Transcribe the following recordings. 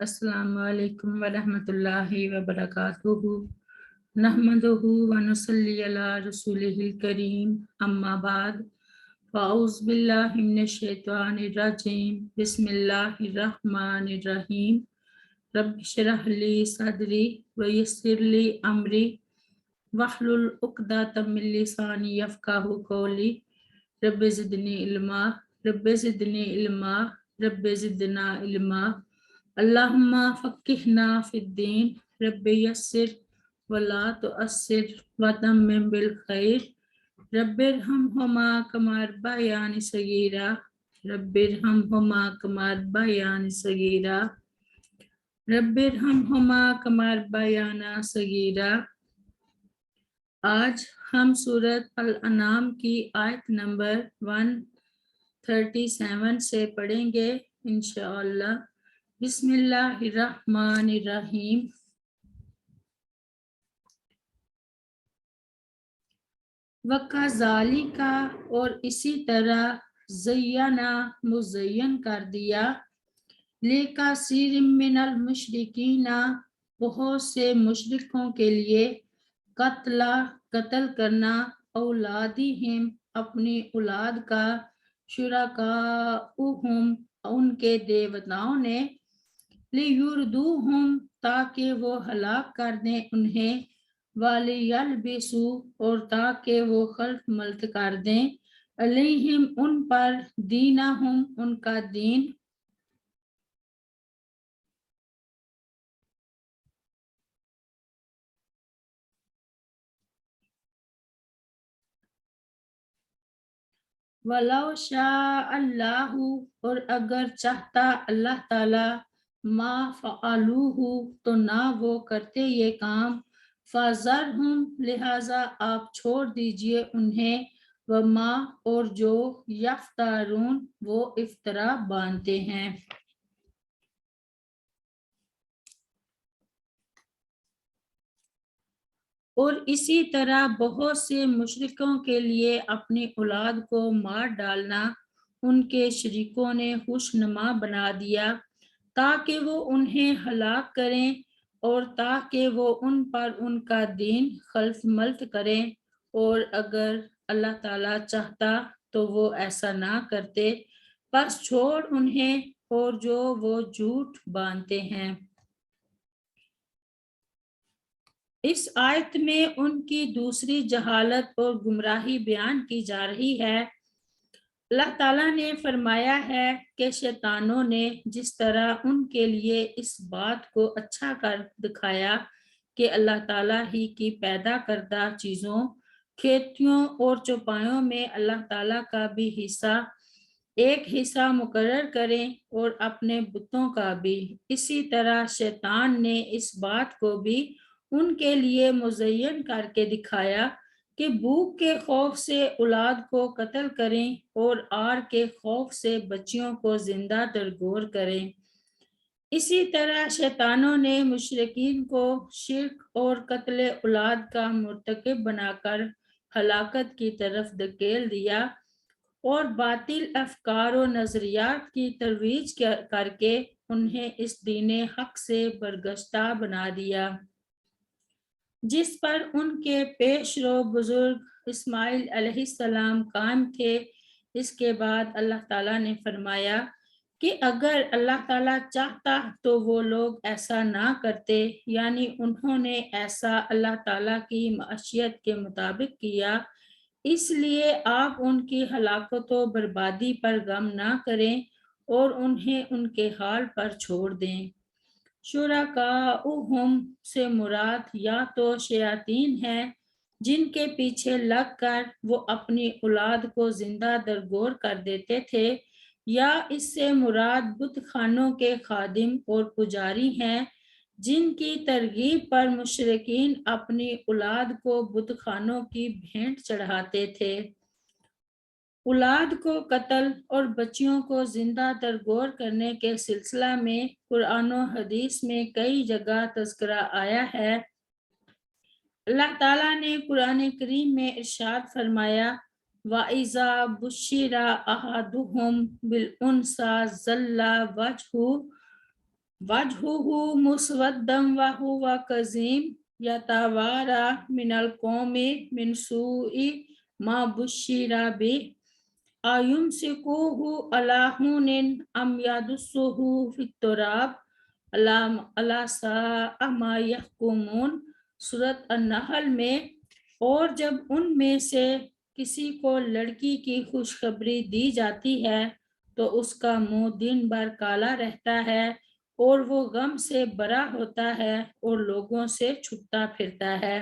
Assalamu alaikum wa rahmatullahi wa barakatuhu. Nahmaduhu wa nusalli ala rasulihil kareem. Amma ba'd. Fa'uz billahi minash shaitanir rajim. Bismillahir rahmanir rahim. Rabbi shrah li sadri wa yassir li amri wahlul uqdatam min lisani yafqahu qawli. Rabbi zidni ilma, Rabbi zidni ilma, Rabbi zidna ilma. Allahumma faqihna fid-din, Rabbi yassir wa la tu'assir wa tammim bil khair. Rabbi irhamhuma kama rabbayani saghira. Rabbi irhamhuma kama rabbayani saghira. Rabbi irhamhuma kama rabbayana saghira. आज हम सूरत अल-अनाम की आयत number 137 से पढ़ेंगे इंशाअल्लाह। बिस्मिल्लाहिर्रहमानिर्रहीम। वकाज़ालिका, और इसी तरह ज़य्यना, मुज़य्यन कर दिया, लिकासीरिम मिनल मुशरिकीना, बहुत से मुशरिकों के लिए, कत्ल करना, औलादिहिम, अपनी औलाद का, शुरकाउहुम, उनके देवताओं ने, लियुर्दूहुम, ताकि वो हलाक कर दें उन्हें, वालियल्बिसु, और ताकि वो खल्फ मल्त कर दें, अलैहिम, उन पर, दीनहुम, उनका दीन, वलौ शाअल्लाहु, और अगर चाहता अल्लाह ताला, मा फ़अलूहु, तो ना वो करते ये काम, फ़ज़रहुम, लिहाजा आप छोड़ दीजिए उन्हें, वमा, और जो, यफ्तारून, वो इफ्तरा बांधते हैं। और इसी तरह बहुत से मुशरिकों के लिए अपनी औलाद को मार डालना उनके शरीकों ने खुशनुमा बना दिया, ताकि वो उन्हें हलाक करें और ताकि वो उन पर उनका दीन खल्फ मल्त करें, और अगर अल्लाह ताला चाहता तो वो ऐसा ना करते, बस छोड़ उन्हें और जो वो झूठ बांधते हैं। इस आयत में उनकी दूसरी जहालत और गुमराही बयान की जा रही है। अल्लाह ताला ने फरमाया है कि शैतानों ने जिस तरह उनके लिए इस बात को अच्छा कर दिखाया कि अल्लाह ताला ही की पैदा करदा चीज़ों, खेतियों और चौपायों में अल्लाह ताला का भी हिस्सा, एक हिस्सा मुकर्रर करें और अपने बुतों का भी, इसी तरह शैतान ने इस बात को भी उनके लिए मुज़य्यन करके दिखाया कि भूख के खौफ से औलाद को कत्ल करें और आर के खौफ से बच्चियों को जिंदा दरगोर करें। इसी तरह शैतानों ने मुशरिकीन को शिर्क और कत्ल औलाद का मुर्तकिब बनाकर हलाकत की तरफ धकेल दिया और बातिल अफकार और नजरियात की तरवीज करके उन्हें इस दीन हक से बरगश्ता बना दिया, जिस पर उनके पेशरो बुजुर्ग इस्माइल अलैहिस्सलाम कायम थे। इसके बाद अल्लाह ताला ने फरमाया कि अगर अल्लाह ताला चाहता तो वो लोग ऐसा ना करते, यानी उन्होंने ऐसा अल्लाह ताला की मशीयत के मुताबिक किया, इसलिए आप उनकी हलाकत व बर्बादी पर गम ना करें और उन्हें उनके हाल पर छोड़ दें। शुरकाउहुम से मुराद या तो शयातीन है जिनके पीछे लगकर वो अपनी औलाद को जिंदा दरगोर कर देते थे, या इससे मुराद बुत खानों के खादिम और पुजारी हैं जिनकी तरगीब पर मुशरिकीन अपनी औलाद को बुत खानों की भेंट चढ़ाते थे। औलाद को कत्ल और बच्चियों को जिंदा दरगोर करने के सिलसिला में कुरान और हदीस में कई जगह तज़किरा आया है। अल्लाह ताला ने कुरान करीम में इरशाद फरमाया, वाइज़ा बुश्शिरा अहादुहुम बिल उन्सा ज़ल्ला वजहु वजहुहु मुस्वद्दम व हुवा कज़ीम यतवारा मिनल कौमि मिन सूइ मा बुश्शिरा बिह अयुमसिकुहु अला हुनिन अम यदुस्सुहु फित्तुराब अला साअ मा यहकुमून। सूरत अन-नहल में, और जब उनमें से किसी को लड़की की खुशखबरी दी जाती है तो उसका मुंह दिन भर काला रहता है और वो गम से भरा होता है और लोगों से छुपता फिरता है।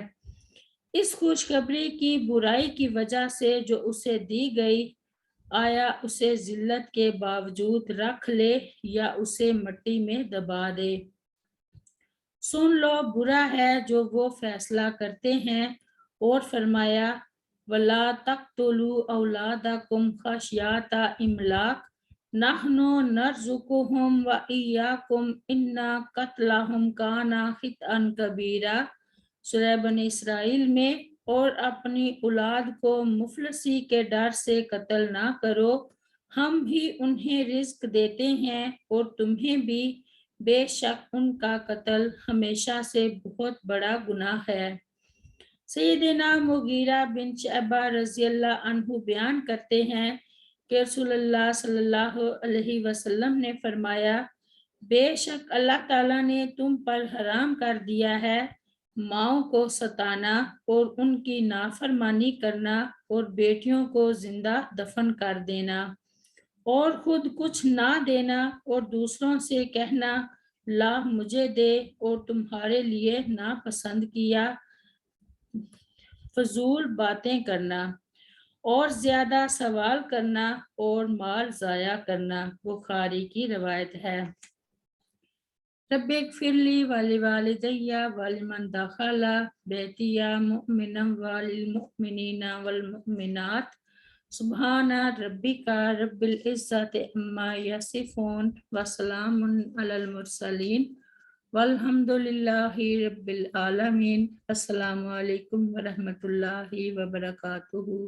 इस खुशखबरी की बुराई की वजह से जो उसे दी गई, आया उसे जिल्लत के बावजूद रख ले या उसे मिट्टी में दबा दे। सुन लो, बुरा है जो वो फैसला करते हैं। और फरमाया, वला तक़्तुलू औलादकुम खश्याता इमलाक नहनु नर्ज़ुकुहुम व इय्याकुम इन्ना क़त्लहुम काना खितअन कबीरा। सूरह बनी इसराइल में, और अपनी औलाद को मुफलसी के डर से कत्ल ना करो, हम भी उन्हें रिज्क देते हैं और तुम्हें भी, बेशक उनका कत्ल हमेशा से बहुत बड़ा गुनाह है। सैयदना मुगीरा बिन शअबा रज़ियल्लाहु अन्हु बयान करते हैं कि रसूलुल्लाह सल्लल्लाहु अलैहि वसल्लम ने फरमाया, बेशक अल्लाह ताला ने तुम पर हराम कर दिया है माओं को सताना और उनकी नाफरमानी करना और बेटियों को जिंदा दफन कर देना और खुद कुछ ना देना और दूसरों से कहना ला मुझे दे और तुम्हारे लिए ना पसंद किया, फजूल बातें करना और ज्यादा सवाल करना और माल जाया करना। बुखारी की रवायत है। रब्बिग़फिरली वलिवालिदैया वलिमन दखला बैतिया मुमिनन वलिलमुमिनीना वलमुमिनात। सुब्हाना रब्बिका रब्बिल इज़्ज़ति अम्मा यसिफून व सलामुन अलल मुरसलीन वल्हम्दुलिल्लाहि रब्बिल आलमीन। अस्सलामु अलैकुम व रहमतुल्लाहि व बरकातुहू।